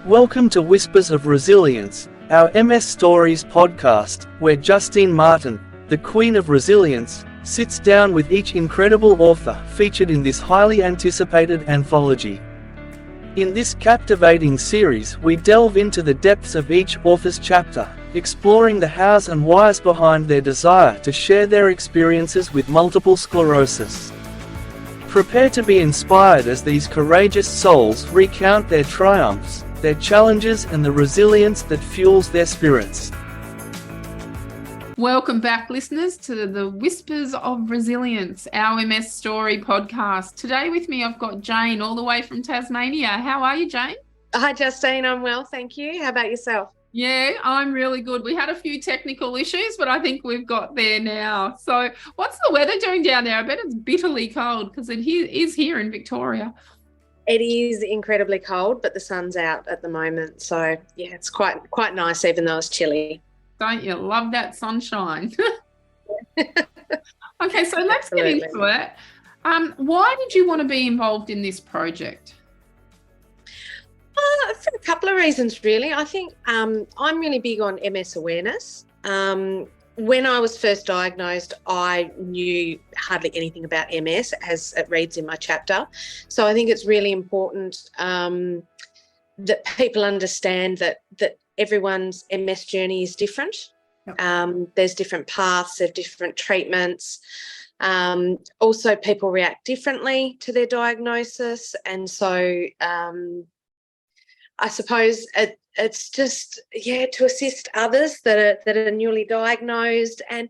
Welcome to Whispers of Resilience, our MS Stories podcast, where Justine Martin, the Queen of Resilience, sits down with each incredible author featured in this highly anticipated anthology. In this captivating series, we delve into the depths of each author's chapter, exploring the hows and whys behind their desire to share their experiences with multiple sclerosis. Prepare to be inspired as these courageous souls recount their triumphs, their challenges, and the resilience that fuels their spirits. Welcome back, listeners, to the Whispers of Resilience, our MS Story podcast. Today with me, I've got Jayne, all the way from Tasmania. How are you, Jayne? Hi, Justine. I'm well, thank you. How about yourself? Yeah, I'm really good. We had a few technical issues, but I think we've got there now. So what's the weather doing down there? I bet it's bitterly cold because it is here in Victoria. It is incredibly cold, but the sun's out at the moment. So, yeah, it's quite nice, even though it's chilly. Don't you love that sunshine? Okay, so let's get into it. Why did you want to be involved in this project? For a couple of reasons, really. I think I'm really big on MS awareness. When I was first diagnosed, I knew hardly anything about MS, as it reads in my chapter. So I think it's really important that people understand that everyone's MS journey is different. Yep. There's different paths, there's different treatments. Also, people react differently to their diagnosis. And so I suppose it's just, to assist others that are newly diagnosed and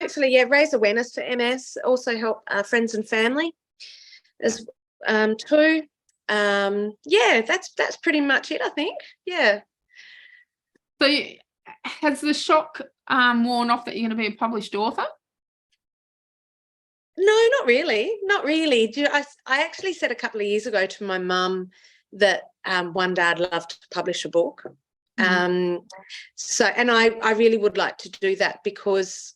hopefully, raise awareness to MS, also help friends and family as too. That's pretty much it, I think. Yeah. So has the shock worn off that you're going to be a published author? No, not really. Not really. I actually said a couple of years ago to my mum that one day I'd love to publish a book. Mm-hmm. And I really would like to do that because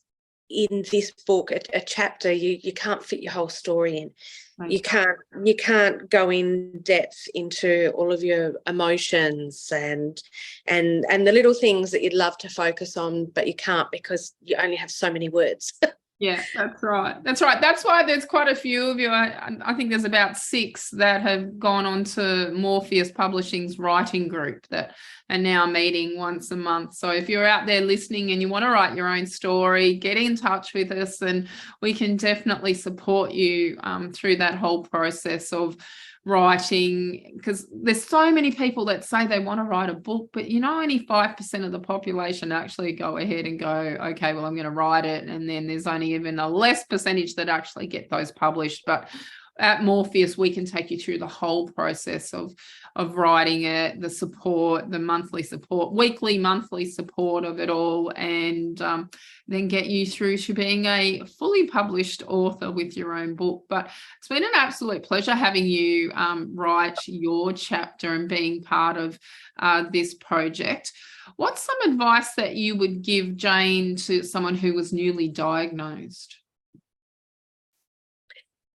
in this book, a chapter, you can't fit your whole story in. Right. You can't go in depth into all of your emotions and the little things that you'd love to focus on, but you can't because you only have so many words. Yeah, that's right. That's why there's quite a few of you. I think there's about 6 that have gone on to Morpheus Publishing's writing group that are now meeting once a month. So if you're out there listening and you want to write your own story, get in touch with us and we can definitely support you through that whole process of writing, because there's so many people that say they want to write a book, but only 5% of the population actually go ahead and go, okay, well, I'm going to write it, and then there's only even a less percentage that actually get those published. But at Morpheus, we can take you through the whole process of writing it, the support, the monthly support, weekly, monthly support of it all, and then get you through to being a fully published author with your own book. But it's been an absolute pleasure having you write your chapter and being part of this project. What's some advice that you would give, Jayne, to someone who was newly diagnosed?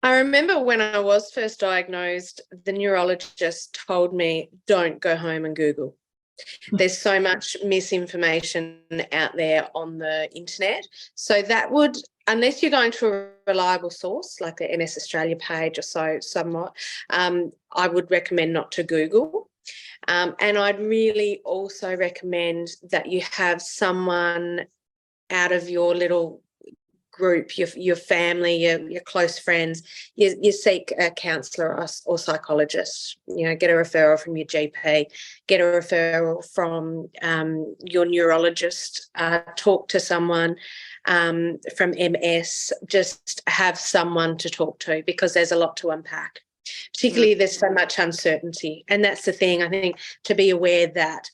I remember when I was first diagnosed, the neurologist told me, don't go home and Google. There's so much misinformation out there on the internet. So that would, unless you're going to a reliable source like the MS Australia page or somewhat, I would recommend not to Google. And I'd really also recommend that you have someone out of your little group, your family, your close friends, you seek a counsellor or psychologist. Get a referral from your GP, get a referral from your neurologist, talk to someone from MS, just have someone to talk to because there's a lot to unpack. Particularly there's so much uncertainty, and that's the thing, I think, to be aware that,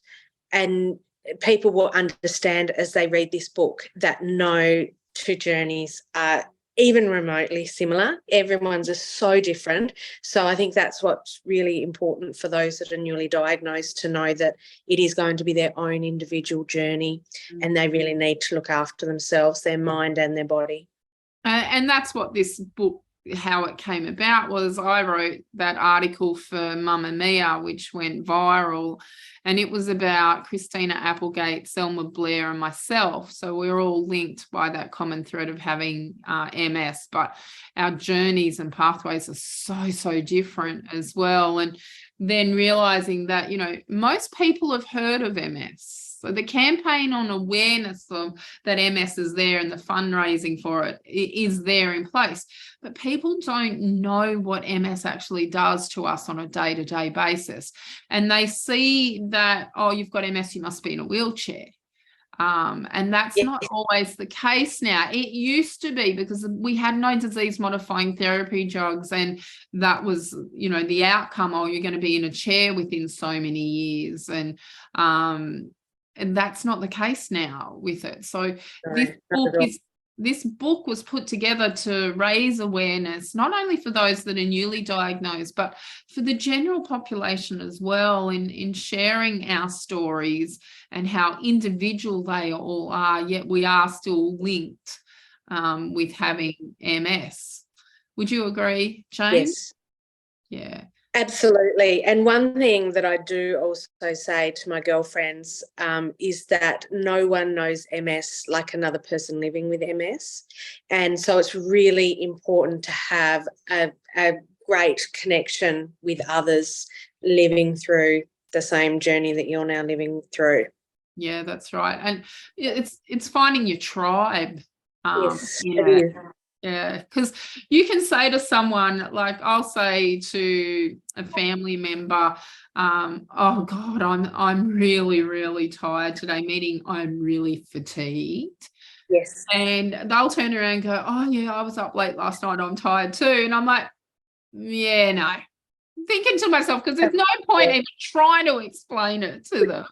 and people will understand as they read this book that no two journeys are even remotely similar. Everyone's is so different. So I think that's what's really important for those that are newly diagnosed, to know that it is going to be their own individual journey, and they really need to look after themselves, their mind and their body. And that's what this book how it came about was I wrote that article for Mamma Mia, which went viral, and it was about Christina Applegate, Selma Blair, and myself. So we're all linked by that common thread of having MS, but our journeys and pathways are so different as well. And then realizing that, you know, most people have heard of MS. So the campaign on awareness of that MS is there and the fundraising for it is there in place. But people don't know what MS actually does to us on a day-to-day basis. And they see that, oh, you've got MS, you must be in a wheelchair. And that's not always the case now. It used to be, because we had no disease modifying therapy drugs, and that was, you know, the outcome. Oh, you're going to be in a chair within so many years, and that's not the case now with it. So this book was put together to raise awareness, not only for those that are newly diagnosed, but for the general population as well, in sharing our stories and how individual they all are, yet we are still linked with having MS. Would you agree, Jayne? Yes. Yeah. Absolutely. And one thing that I do also say to my girlfriends is that no one knows MS like another person living with MS. And so it's really important to have a great connection with others living through the same journey that you're now living through. Yeah, that's right. And it's finding your tribe. Yes, it is. Yeah, because you can say to someone, like I'll say to a family member, oh God, I'm really, really tired today, meaning I'm really fatigued. Yes. And they'll turn around and go, oh yeah, I was up late last night, I'm tired too. And I'm like, yeah, no. Thinking to myself, because there's no point in trying to explain it to them.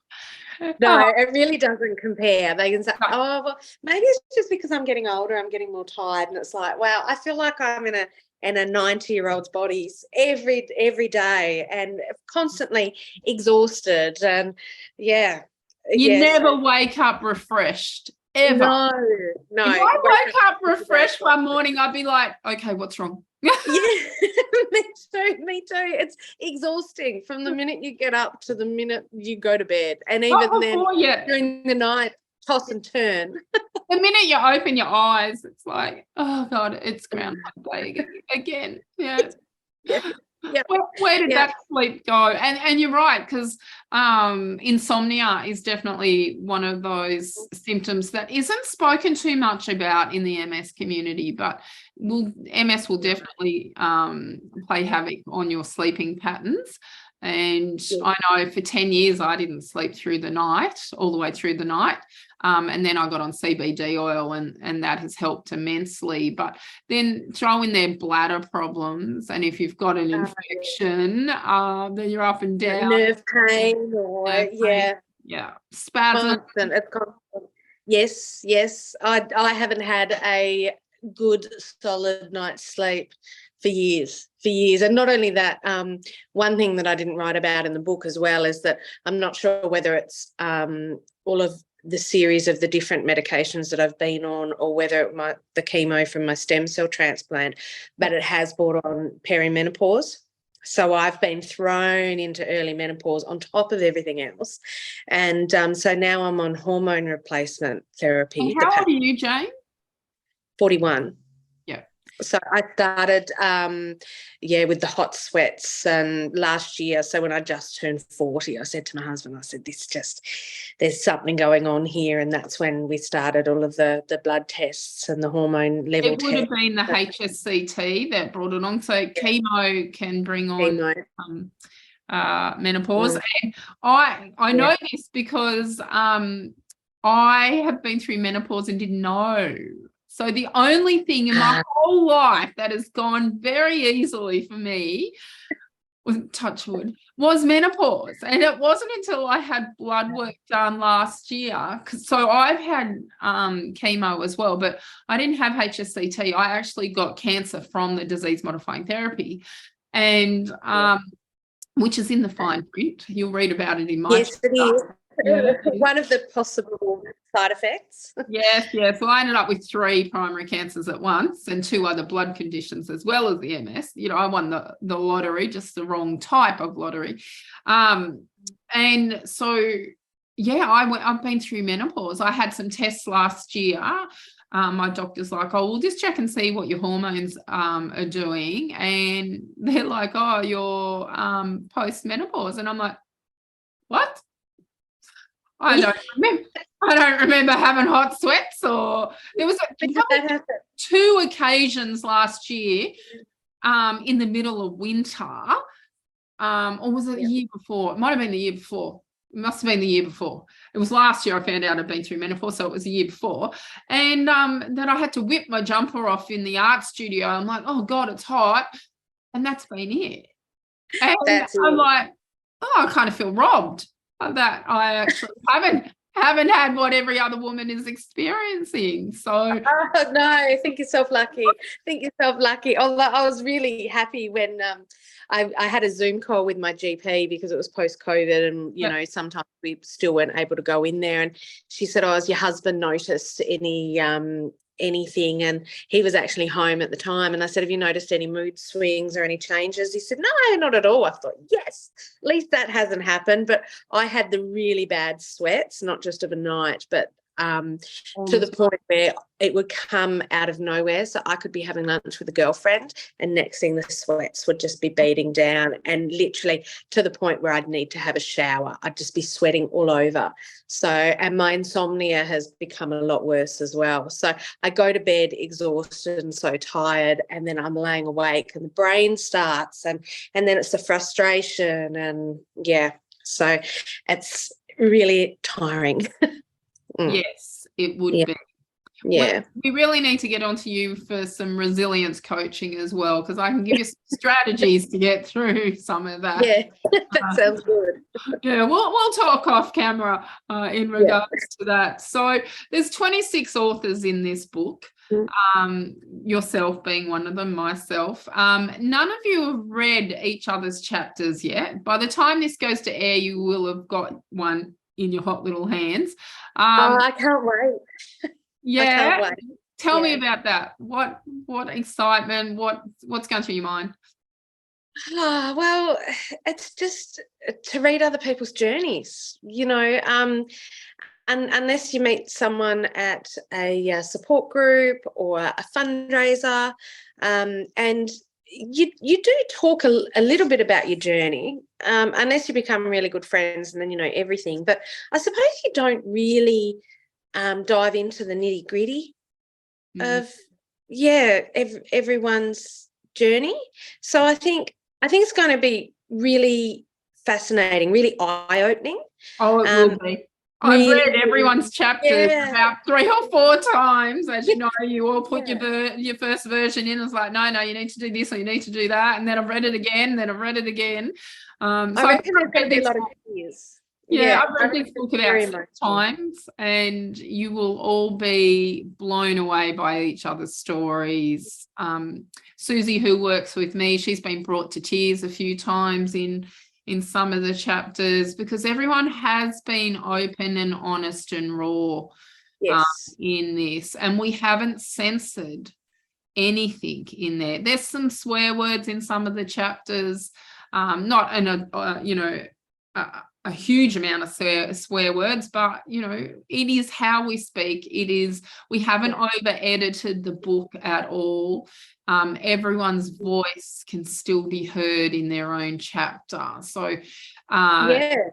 No, it really doesn't compare. They can say, oh, well, maybe it's just because I'm getting older, I'm getting more tired. And it's like, wow, I feel like I'm in a 90-year-old's body every day and constantly exhausted. And yeah. You never wake up refreshed, ever. No. If I woke up refreshed one morning, I'd be like, okay, what's wrong? Yeah, me too. It's exhausting from the minute you get up to the minute you go to bed, and even then during the night, toss and turn. The minute you open your eyes, it's like, oh God, it's Groundhog Day again. Yeah. Yeah. Where did that sleep go? And you're right, because insomnia is definitely one of those symptoms that isn't spoken too much about in the MS community, but MS will definitely play havoc on your sleeping patterns. And I know for 10 years I didn't sleep through the night, all the way through the night. And then I got on CBD oil and that has helped immensely. But then throw in their bladder problems. And if you've got an infection, then you're up and down. Nerve pain or, spasms. It's constant. Yes. I haven't had a good solid night's sleep for years. And not only that, one thing that I didn't write about in the book as well is that I'm not sure whether it's all of the series of the different medications that I've been on, or whether the chemo from my stem cell transplant, but it has brought on perimenopause. So I've been thrown into early menopause on top of everything else. And so now I'm on hormone replacement therapy. And how old are you, Jayne? 41. Yeah. So I started, with the hot sweats and last year. So when I just turned 40, I said to my husband, I said, there's something going on here. And that's when we started all of the blood tests and the hormone level tests. It would have been the HSCT that brought it on. So chemo can bring on menopause. And I know this because I have been through menopause and didn't know. So the only thing in my whole life that has gone very easily for me, touch wood, was menopause. And it wasn't until I had blood work done last year. So I've had chemo as well, but I didn't have HSCT. I actually got cancer from the disease modifying therapy, and which is in the fine print. You'll read about it in my Yes, it is. One of the possible side effects. Yes. Well, I ended up with 3 primary cancers at once and 2 other blood conditions as well as the MS. You know, I won the lottery, just the wrong type of lottery. And so, yeah, I've been through menopause. I had some tests last year. My doctor's like, oh, we'll just check and see what your hormones are doing. And they're like, oh, you're post-menopause. And I'm like, what? I don't remember having hot sweats, or there was 2 occasions last year in the middle of winter, or was it the year before? It might have been the year before. It must have been the year before. It was last year I found out I'd been through menopause, so it was the year before. And that I had to whip my jumper off in the art studio. I'm like, oh God, it's hot. And that's been it. And I'm like, oh, I kind of feel robbed that I actually haven't had what every other woman is experiencing. So oh, no, think yourself lucky. Although I was really happy when I had a Zoom call with my GP because it was post-COVID, and you know, sometimes we still weren't able to go in there, and she said, oh, has your husband noticed anything? And he was actually home at the time, and I said, have you noticed any mood swings or any changes? He said, no, not at all. I thought, yes, at least that hasn't happened. But I had the really bad sweats, not just of a night, but to the point where it would come out of nowhere. So I could be having lunch with a girlfriend, and next thing the sweats would just be beating down, and literally to the point where I'd need to have a shower. I'd just be sweating all over. So, and my insomnia has become a lot worse as well. So I go to bed exhausted and so tired, and then I'm laying awake and the brain starts, and then it's the frustration, and so it's really tiring. Yes, it would be. Yeah. We really need to get onto you for some resilience coaching as well, because I can give you some strategies to get through some of that. Yeah, that sounds good. Yeah, we'll talk off camera in regards to that. So there's 26 authors in this book, yourself being one of them, myself. None of you have read each other's chapters yet. By the time this goes to air, you will have got one in your hot little hands. I can't wait. Yeah. I can't wait. Tell me about that. What excitement, what's going through your mind? Well, it's just to read other people's journeys, you know, and unless you meet someone at a support group or a fundraiser, and you do talk a little bit about your journey, unless you become really good friends and then you know everything. But I suppose you don't really dive into the nitty-gritty of everyone's journey. So I think it's going to be really fascinating, really eye-opening. Oh, it will be. I've read everyone's chapters about 3 or 4 times. As you know, you all put your first version in. It's like, no, you need to do this or you need to do that. And then I've read it again, So I reckon there's going to be a lot of tears. Yeah, I've read this book about 6 times, and you will all be blown away by each other's stories. Susie, who works with me, she's been brought to tears a few times in some of the chapters, because everyone has been open and honest and raw in this, and we haven't censored anything in there. There's some swear words in some of the chapters, not in a huge amount of swear words, but you know, it is how we speak. We haven't over edited the book at all. Everyone's voice can still be heard in their own chapter. So the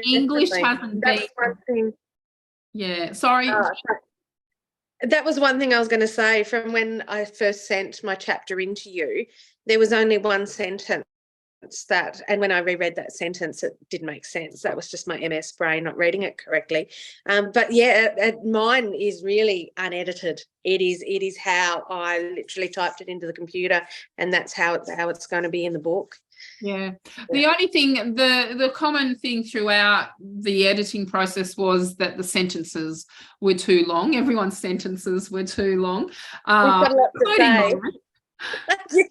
English hasn't been. One thing. Yeah, sorry. That was one thing I was going to say. From when I first sent my chapter into you, there was only one sentence and when I reread that sentence, it didn't make sense. That was just my MS brain not reading it correctly. But mine is really unedited. It is how I literally typed it into the computer, and that's how it's going to be in the book. Yeah. The only thing, the common thing throughout the editing process was that the sentences were too long. Everyone's sentences were too long. We've got a lot to say.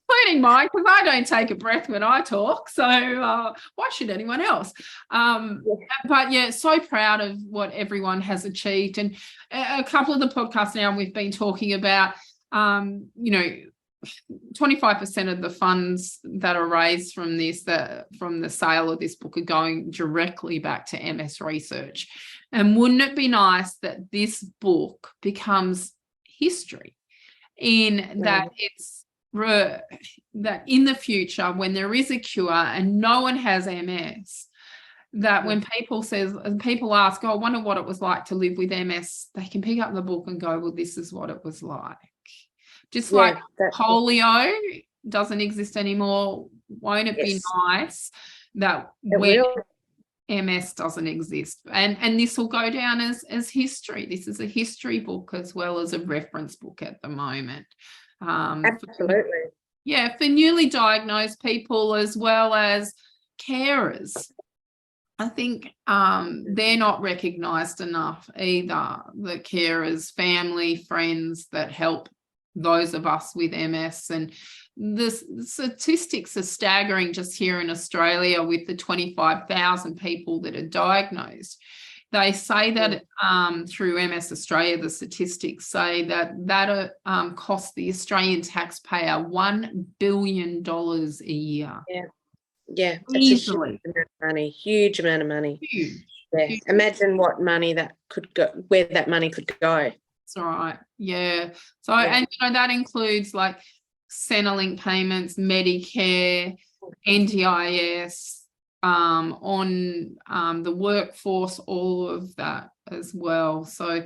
including mine, because I don't take a breath when I talk. So why should anyone else? But yeah, so proud of what everyone has achieved. And a couple of the podcasts now we've been talking about, 25% of the funds that are raised from from the sale of this book are going directly back to MS Research. And wouldn't it be nice that this book becomes history in that that in the future, when there is a cure and no one has MS, that when people ask, oh, I wonder what it was like to live with MS, they can pick up the book and go, well, this is what it was like. Just like polio doesn't exist anymore, won't it be nice that when MS doesn't exist? And this will go down as history. This is a history book as well as a reference book at the moment. Absolutely. For newly diagnosed people as well as carers. I think they're not recognised enough either, the carers, family, friends that help those of us with MS. And the statistics are staggering just here in Australia with the 25,000 people that are diagnosed. They say that through MS Australia, the statistics say that costs the Australian taxpayer $1 billion a year. Yeah, easily. Huge amount of money. Huge. Yeah. Imagine what money that could go, where that money could go. That's right. Yeah. So, and that includes like Centrelink payments, Medicare, NDIS, on the workforce, all of that as well. So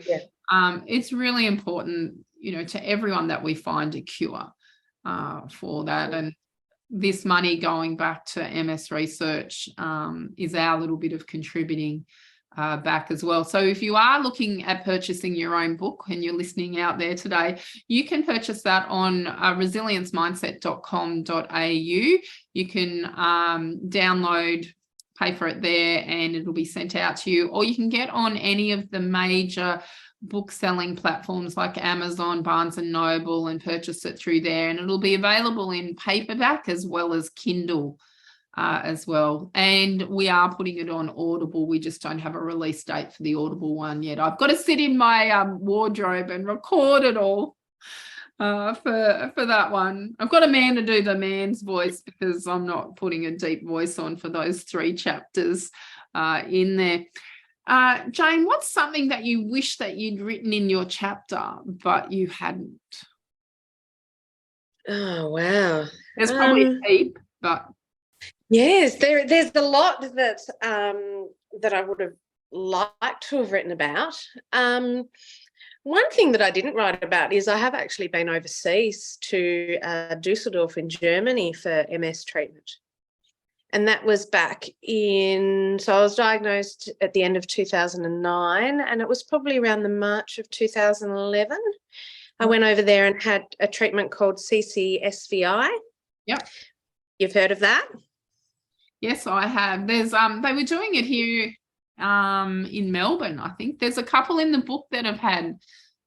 it's really important, to everyone that we find a cure for that. And this money going back to MS Research is our little bit of contributing back as well. So if you are looking at purchasing your own book and you're listening out there today, you can purchase that on resiliencemindset.com.au. You can download, pay for it there, and it'll be sent out to you. Or you can get on any of the major book selling platforms like Amazon, Barnes and Noble, and purchase it through there. And it'll be available in paperback as well as Kindle as well. And we are putting it on Audible. We just don't have a release date for the Audible one yet. I've got to sit in my wardrobe and record it all for that one. I've got a man to do the man's voice because I'm not putting a deep voice on for those 3 chapters in there. Jayne, what's something that you wish that you'd written in your chapter but you hadn't? Oh, wow. There's probably a heap, but yes, there's a lot that that I would have liked to have written about. One thing that I didn't write about is I have actually been overseas to Dusseldorf in Germany for MS treatment. And that was back so I was diagnosed at the end of 2009, and it was probably around the March of 2011. I went over there and had a treatment called CCSVI. Yep. You've heard of that? Yes, I have. There's they were doing it here in Melbourne, I think. There's a couple in the book that have had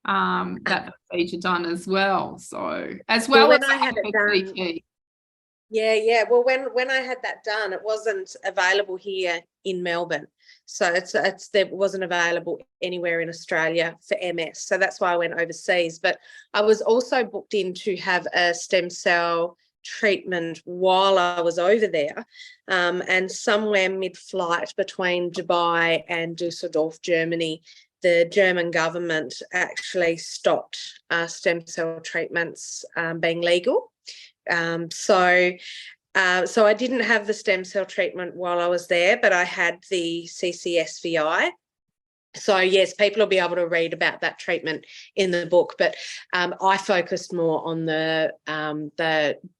that procedure done as well. So as well as I had it done. Yeah. Well, when I had that done, it wasn't available here in Melbourne. So it wasn't available anywhere in Australia for MS. So that's why I went overseas. But I was also booked in to have a stem cell treatment while I was over there. And somewhere mid-flight between Dubai and Dusseldorf, Germany, the German government actually stopped stem cell treatments being legal. So I didn't have the stem cell treatment while I was there, but I had the CCSVI. So yes, people will be able to read about that treatment in the book, but I focused more on the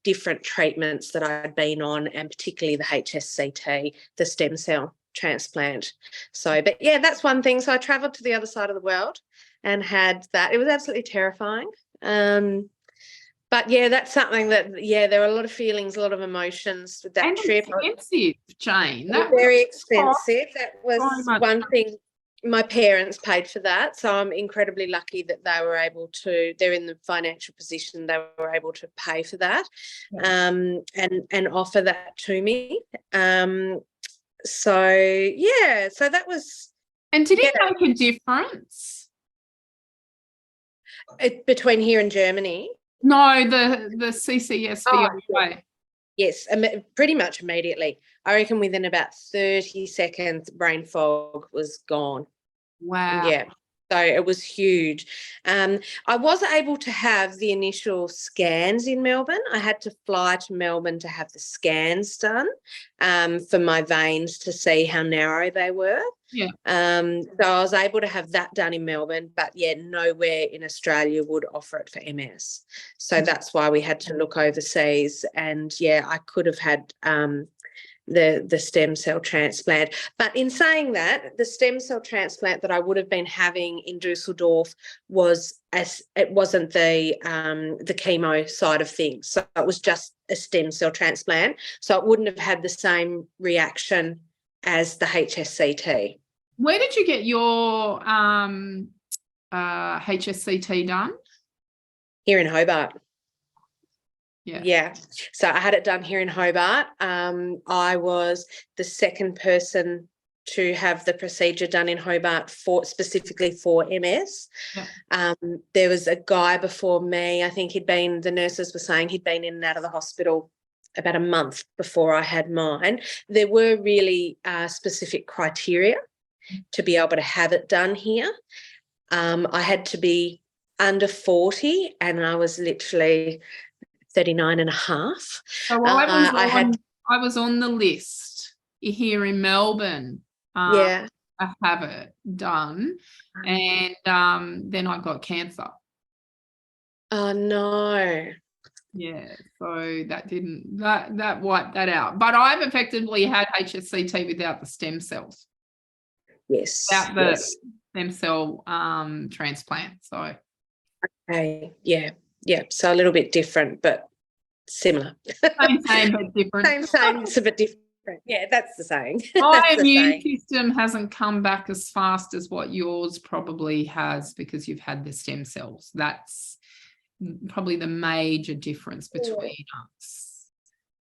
different treatments that I'd been on, and particularly the HSCT, the stem cell transplant. So, but yeah, that's one thing. So I travelled to the other side of the world and had that. It was absolutely terrifying. But yeah, that's something that, there were a lot of feelings, a lot of emotions with that trip. Expensive, Jayne. That was very expensive. That was one thing. my parents paid for that, so I'm incredibly lucky that they're in the financial position they were able to pay for that, and offer that to me. So that was. And did it make a difference? Between here and Germany? No, the CCSVI. Yes, pretty much immediately. I reckon within about 30 seconds, brain fog was gone. Wow. Yeah. So it was huge. I was able to have the initial scans in Melbourne. I had to fly to Melbourne to have the scans done for my veins to see how narrow they were. Yeah. So I was able to have that done in Melbourne, but nowhere in Australia would offer it for MS. So that's why we had to look overseas. And I could have had the stem cell transplant. But in saying that, the stem cell transplant that I would have been having in Dusseldorf it wasn't the chemo side of things. So it was just a stem cell transplant. So it wouldn't have had the same reaction as the HSCT. Where did you get your HSCT done? Here in Hobart. Yeah. So I had it done here in Hobart. I was the second person to have the procedure done in Hobart specifically for MS. Yeah. There was a guy before me. I think the nurses were saying he'd been in and out of the hospital about a month before I had mine. There were really specific criteria to be able to have it done here. I had to be under 40 and I was literally 39 and a half. So I was on the list here in Melbourne. I have it done, and then I got cancer. Oh no. Yeah, so that wiped that out. But I've effectively had HSCT without the stem cells. Yes. Without the stem cell transplant. So. Okay. Yeah. So a little bit different, but similar. Same, but different. Same, it's a bit different. Yeah, that's the saying. My immune system hasn't come back as fast as what yours probably has because you've had the stem cells. That's probably the major difference between us.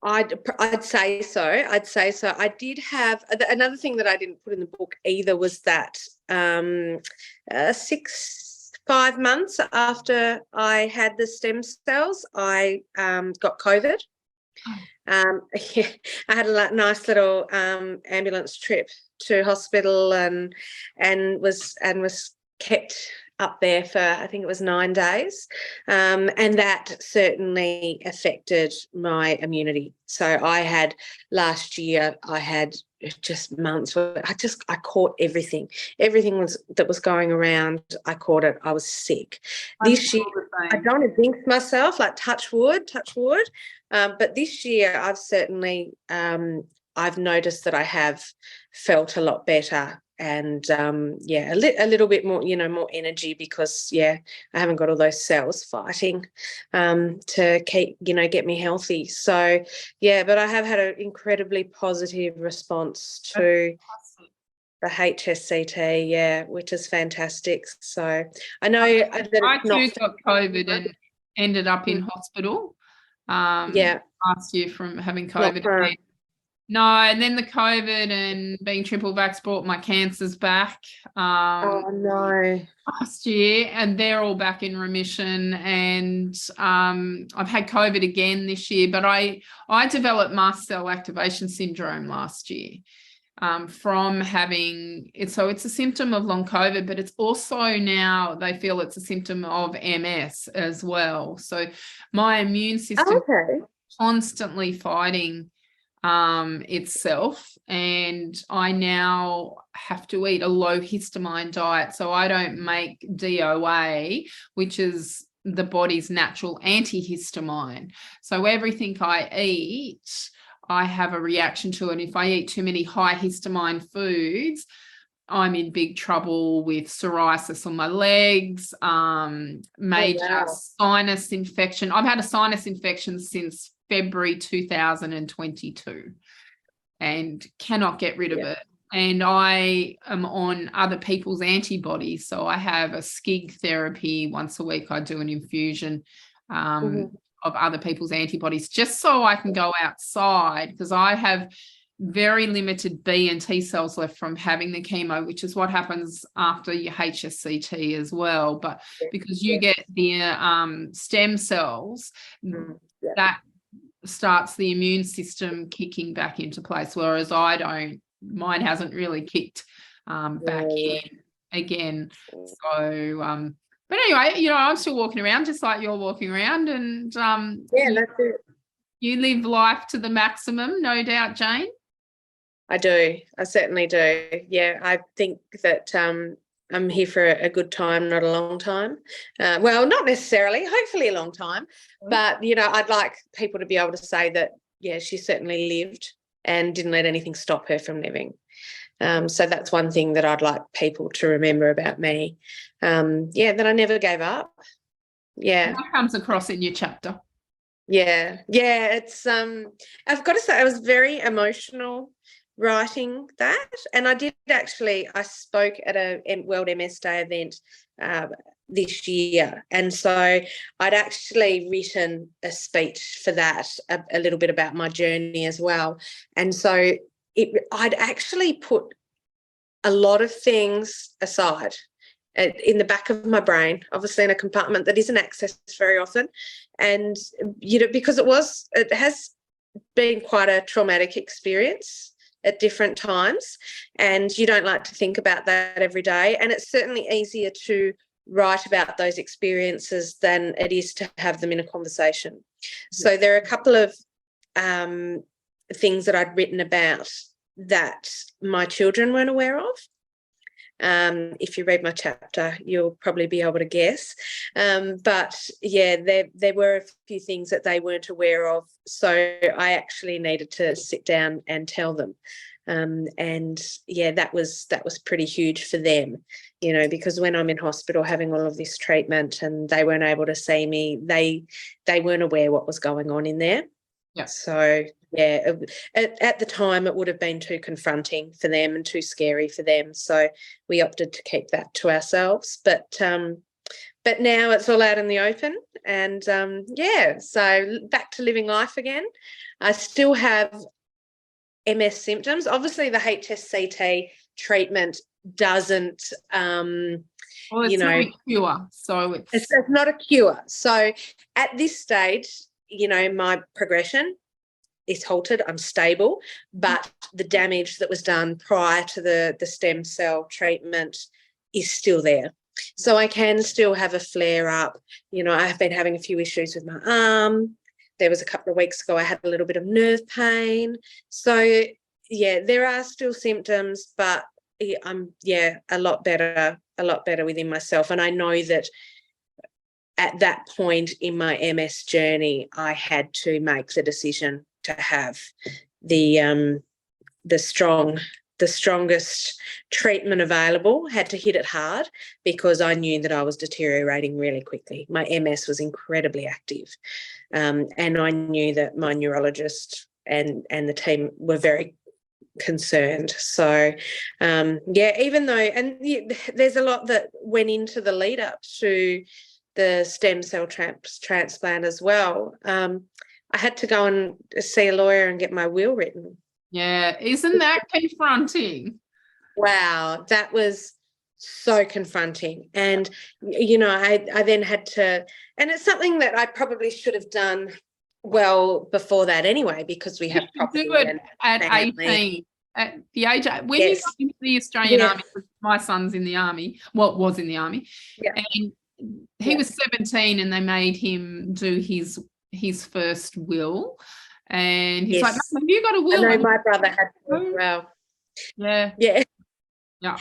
I'd say so. I did have another thing that I didn't put in the book either was that 5 months after I had the stem cells, I got COVID. I had a nice little ambulance trip to hospital and was kept up there for I think it was 9 days, and that certainly affected my immunity. So last year I had just months where I caught everything that was going around. I caught it. I was sick. This year I don't want to jinx myself, like touch wood, but this year I've certainly I've noticed that I have felt a lot better and a little bit more, more energy because I haven't got all those cells fighting to keep, get me healthy. So but I have had an incredibly positive response to the HSCT, which is fantastic. So I know that I too got COVID and ended up in hospital last year from having COVID. No, and then the COVID and being triple vax brought my cancers back. Oh no! Last year, and they're all back in remission. And I've had COVID again this year, but I developed mast cell activation syndrome last year from having it. So it's a symptom of long COVID, but it's also now they feel it's a symptom of MS as well. So my immune system is constantly fighting itself, and I now have to eat a low histamine diet, so I don't make DOA, which is the body's natural antihistamine. So everything I eat, I have a reaction to, and if I eat too many high histamine foods, I'm in big trouble with psoriasis on my legs, major sinus infection. I've had a sinus infection since February 2022 and cannot get rid of it. and I am on other people's antibodies. So I have a SCIG therapy once a week. I do an infusion of other people's antibodies just so I can go outside, because I have very limited B and T cells left from having the chemo, which is what happens after your HSCT as well. But because you get the stem cells, that starts the immune system kicking back into place, whereas I don't. Mine hasn't really kicked back in again. So, but anyway, I'm still walking around just like you're walking around, and that's it. You live life to the maximum, no doubt, Jayne. I do. I certainly do. Yeah, I think that I'm here for a good time, not a long time. Well, not necessarily, hopefully a long time. But, I'd like people to be able to say that, she certainly lived and didn't let anything stop her from living. So that's one thing that I'd like people to remember about me. That I never gave up. Yeah. That comes across in your chapter. Yeah. It's I've got to say I was very emotional writing that, and I spoke at a World MS Day event this year, and so I'd actually written a speech for that, a little bit about my journey as well, and so I'd actually put a lot of things aside in the back of my brain, obviously in a compartment that isn't accessed very often, and because it has been quite a traumatic experience at different times, and you don't like to think about that every day, and it's certainly easier to write about those experiences than it is to have them in a conversation. So there are a couple of things that I'd written about that my children weren't aware of. If you read my chapter, you'll probably be able to guess. But there were a few things that they weren't aware of, so I actually needed to sit down and tell them. That was pretty huge for them, because when I'm in hospital having all of this treatment and they weren't able to see me, they weren't aware what was going on in there. Yeah. So at the time it would have been too confronting for them and too scary for them. So we opted to keep that to ourselves. But now it's all out in the open, and so back to living life again. I still have MS symptoms. Obviously, the HSCT treatment doesn't, it's not a cure, so it's not a cure. So at this stage, my progression is halted. I'm stable, but the damage that was done prior to the stem cell treatment is still there. So I can still have a flare up. I have been having a few issues with my arm. There was a couple of weeks ago I had a little bit of nerve pain. So, there are still symptoms, but I'm, a lot better within myself. And I know that at that point in my MS journey, I had to make the decision to have the strongest treatment available, had to hit it hard, because I knew that I was deteriorating really quickly. My MS was incredibly active, and I knew that my neurologist and the team were very concerned. So even though, and there's a lot that went into the lead up to the stem cell transplant as well. I had to go and see a lawyer and get my will written. Yeah, isn't that confronting? Wow, that was so confronting. And, I then had to, and it's something that I probably should have done well before that anyway, because we have property. Do it at 18. At the age, when you got into the Australian Army, my son's in the Army, was in the Army, and he was 17, and they made him do his first will, and he's like, have you got a will? I know my brother had to as well. Yeah.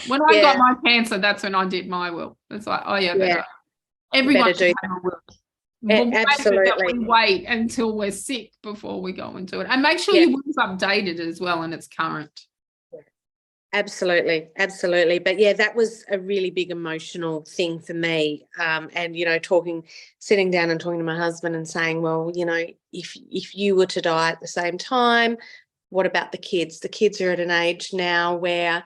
When I got my cancer, that's when I did my will. It's like, everyone should have a will. Absolutely. We wait until we're sick before we go and do it, and make sure your will's updated as well and it's current. Absolutely. But that was a really big emotional thing for me. And sitting down and talking to my husband and saying, well, if you were to die at the same time, what about the kids? The kids are at an age now where,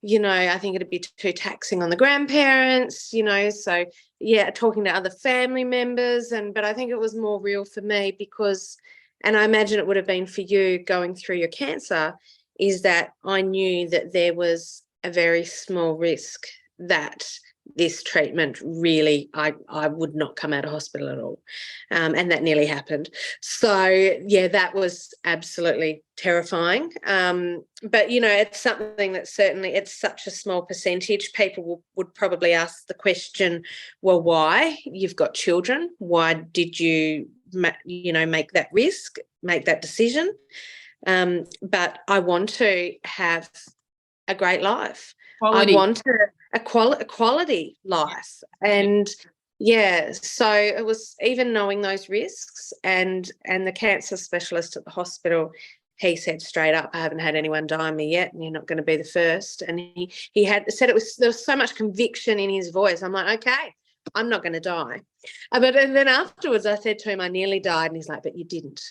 you know, I think it'd be too taxing on the grandparents, you know, so yeah, talking to other family members. But I think it was more real for me because, and I imagine it would have been for you going through your cancer, is that I knew that there was a very small risk that this treatment really, I would not come out of hospital at all. And that nearly happened. So, yeah, that was absolutely terrifying. But, you know, it's something that certainly, it's such a small percentage. People would probably ask the question, well, why? You've got children. Why did you, you know, make that risk, make that decision? But I want to have a great life. Quality. I want a quality life. And yeah, so it was even knowing those risks, and the cancer specialist at the hospital, he said straight up, I haven't had anyone die on me yet, and you're not going to be the first. And he had said there was so much conviction in his voice. I'm like, okay, I'm not going to die. And then afterwards I said to him, I nearly died. And he's like, but you didn't.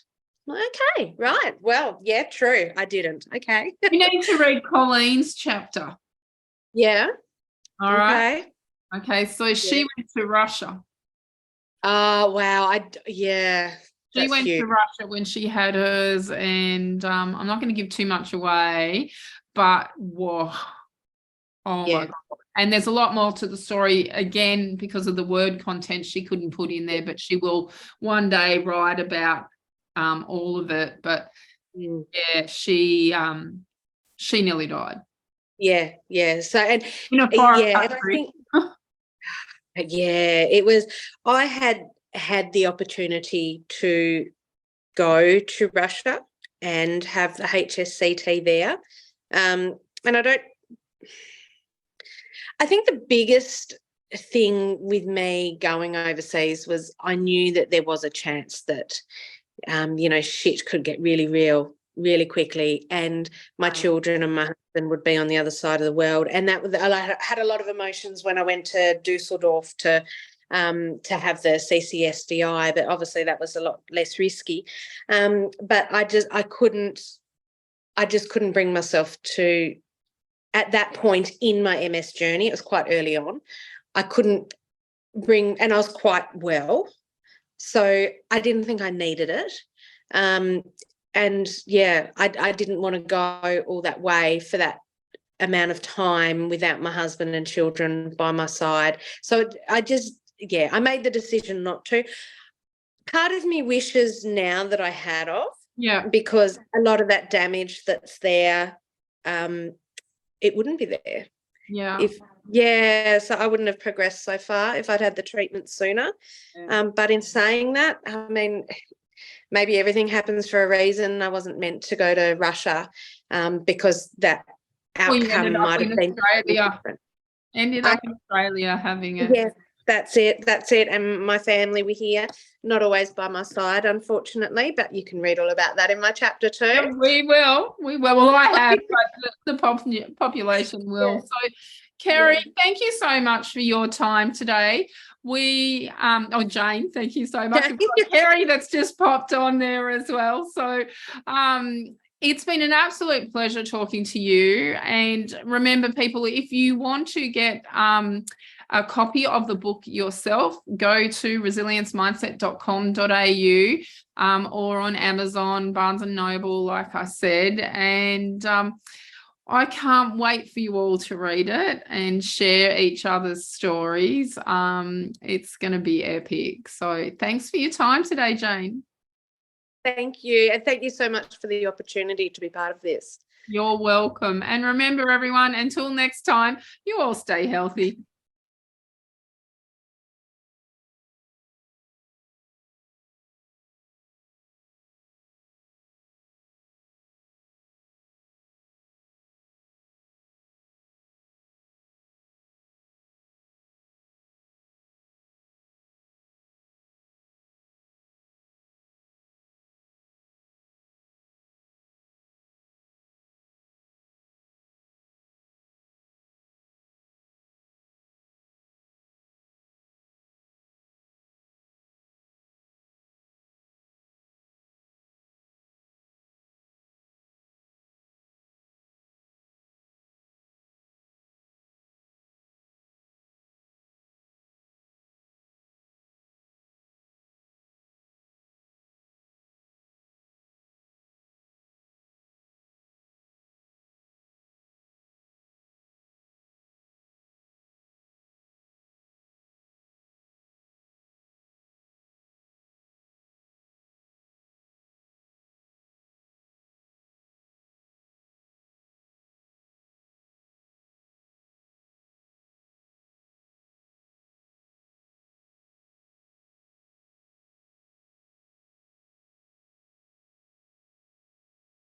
I'm like, okay, right. Well, yeah, true. I didn't. Okay. You need to read Colleen's chapter. Yeah. All right. Okay. Okay. So she went to Russia. Oh, wow. Yeah. She went to Russia when she had hers, and I'm not going to give too much away, but whoa. Oh my God. And there's a lot more to the story, again, because of the word content she couldn't put in there, but she will one day write about all of it. But yeah, she nearly died. Yeah. So, and in a foreign and I country. think, it was, I had the opportunity to go to Russia and have the HSCT there. And I think the biggest thing with me going overseas was I knew that there was a chance that, you know, shit could get really real really quickly, and my children and my husband would be on the other side of the world. And that I had a lot of emotions when I went to Dusseldorf to have the CCSVI, but obviously that was a lot less risky. But I just couldn't bring myself to, at that point in my MS journey, it was quite early on, I couldn't bring, and I was quite well, so I didn't think I needed it. And yeah, I didn't want to go all that way for that amount of time without my husband and children by my side. So I made the decision not to. Part of me wishes now that I had of, because a lot of that damage that's there, it wouldn't be there. So I wouldn't have progressed so far if I'd had the treatment sooner. But in saying that, I mean, maybe everything happens for a reason. I wasn't meant to go to Russia because that outcome might have been different. Ended up in Australia having it. Yeah, that's it. And my family were here, not always by my side, unfortunately, but you can read all about that in my chapter too. Yeah, we will. Well, I have, but the population will. So, Kerry, thank you so much for your time today. Jayne, thank you so much. Kerry, that's just popped on there as well. So it's been an absolute pleasure talking to you. And remember, people, if you want to get a copy of the book yourself, go to resiliencemindset.com.au or on Amazon, Barnes & Noble, like I said. And I can't wait for you all to read it and share each other's stories. It's going to be epic. So thanks for your time today, Jayne. Thank you. And thank you so much for the opportunity to be part of this. You're welcome. And remember, everyone, until next time, you all stay healthy.